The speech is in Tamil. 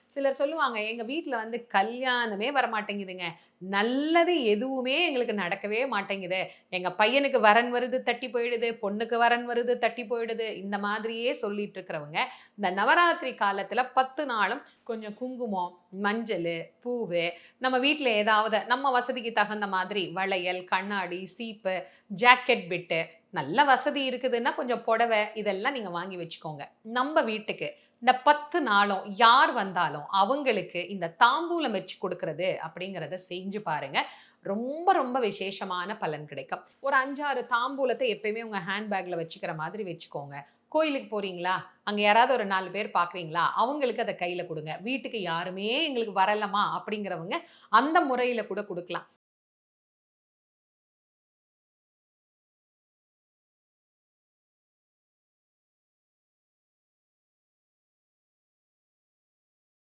சிலர் சொல்லுவாங்க, "எங்க வீட்ல வந்து கல்யாணமே வரமாட்டேங்குதுங்க. நல்லது எதுவுமே எங்களுக்கு நடக்கவே மாட்டேங்குது. எங்க பையனுக்கு வரன் வருது, தட்டி போயிடுது. பொண்ணுக்கு வரன் வருது, தட்டி போயிடுது." இந்த மாதிரியே சொல்லிட்டு இருக்கிறவங்க, இந்த நவராத்திரி காலத்துல 10 நாளும் கொஞ்சம் குங்குமம், மஞ்சளு, பூவு, நம்ம வீட்ல ஏதாவது நம்ம வசதிக்கு தகுந்த மாதிரி வளையல், கண்ணாடி, சீப்பு, ஜாக்கெட் பிட்டு, நல்ல வசதி இருக்குதுன்னா கொஞ்சம் புடவை இதெல்லாம் நீங்க வாங்கி வச்சுக்கோங்க. நம்ப வீட்டுக்கு. இந்த 10 நாளும் யார் வந்தாலும் அவங்களுக்கு இந்த தாம்பூலம் வச்சு குடுக்குறது அப்படிங்கிறத செஞ்சு பாருங்க. ரொம்ப ரொம்ப விசேஷமான பலன் கிடைக்கும். ஒரு 5, 6 தாம்பூலத்த எப்பயுமே உங்க ஹேண்ட் பேக்ல வச்சுக்கிற மாதிரி வச்சுக்கோங்க. கோயிலுக்கு போறீங்களா? அங்க யாராவது ஒரு 4 பேர் பார்க்குறீங்களா? அவங்களுக்கு அத கையில குடுங்க. வீட்டுக்கு யாருமே எங்களுக்கு வரலம்மா அப்படிங்கிறவங்க அந்த முறையில கூட குடுக்கலாம்.